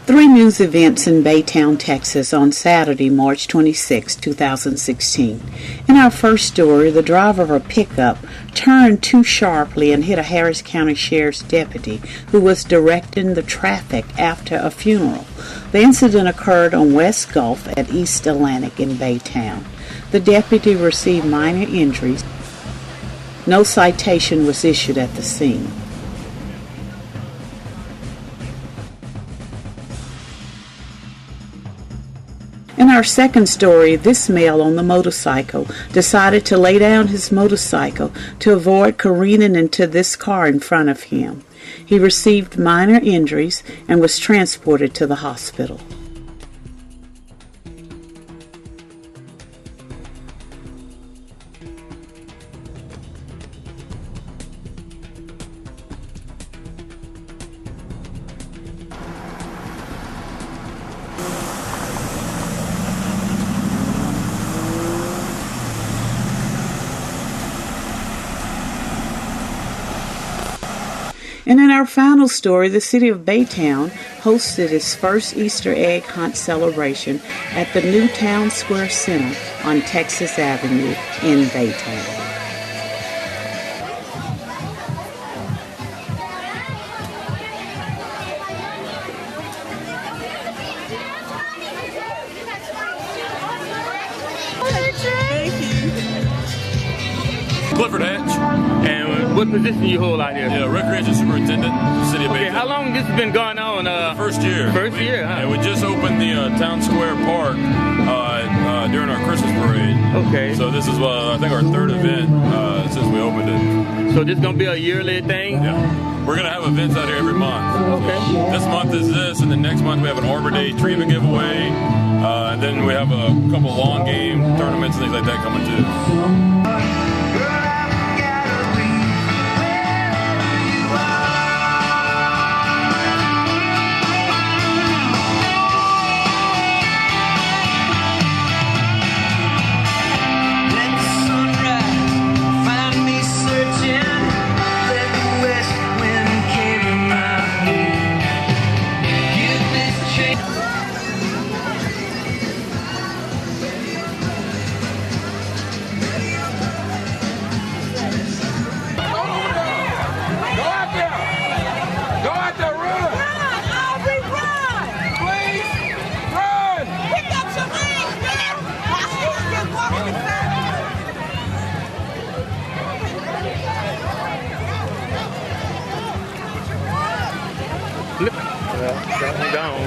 Three news events in Baytown, Texas on Saturday, March 26, 2016. In our first story, the driver of a pickup turned too sharply and hit a Harris County Sheriff's deputy who was directing the traffic after a funeral. The incident occurred on West Gulf at East Atlantic in Baytown. The deputy received minor injuries. No citation was issued at the scene. In our second story, this male on the motorcycle decided to lay down his motorcycle to avoid careening into this car in front of him. He received minor injuries and was transported to the hospital. And in our final story, the city of Baytown hosted its first Easter egg hunt celebration at the new Town Square Center on Texas Avenue in Baytown. Clifford Hatch. And what position you hold out here? Yeah, Recreation Superintendent, City of Baytown. How long has this been going on? First year. First year, huh? And we just opened the Town Square Park during our Christmas parade. Okay. So this is, I think, our third event since we opened it. So this is going to be a yearly thing? Yeah. We're going to have events out here every month. Okay. This month is this, and then next month we have an Arbor Day trivia giveaway. And then we have a couple long game tournaments and things like that coming too. Gone.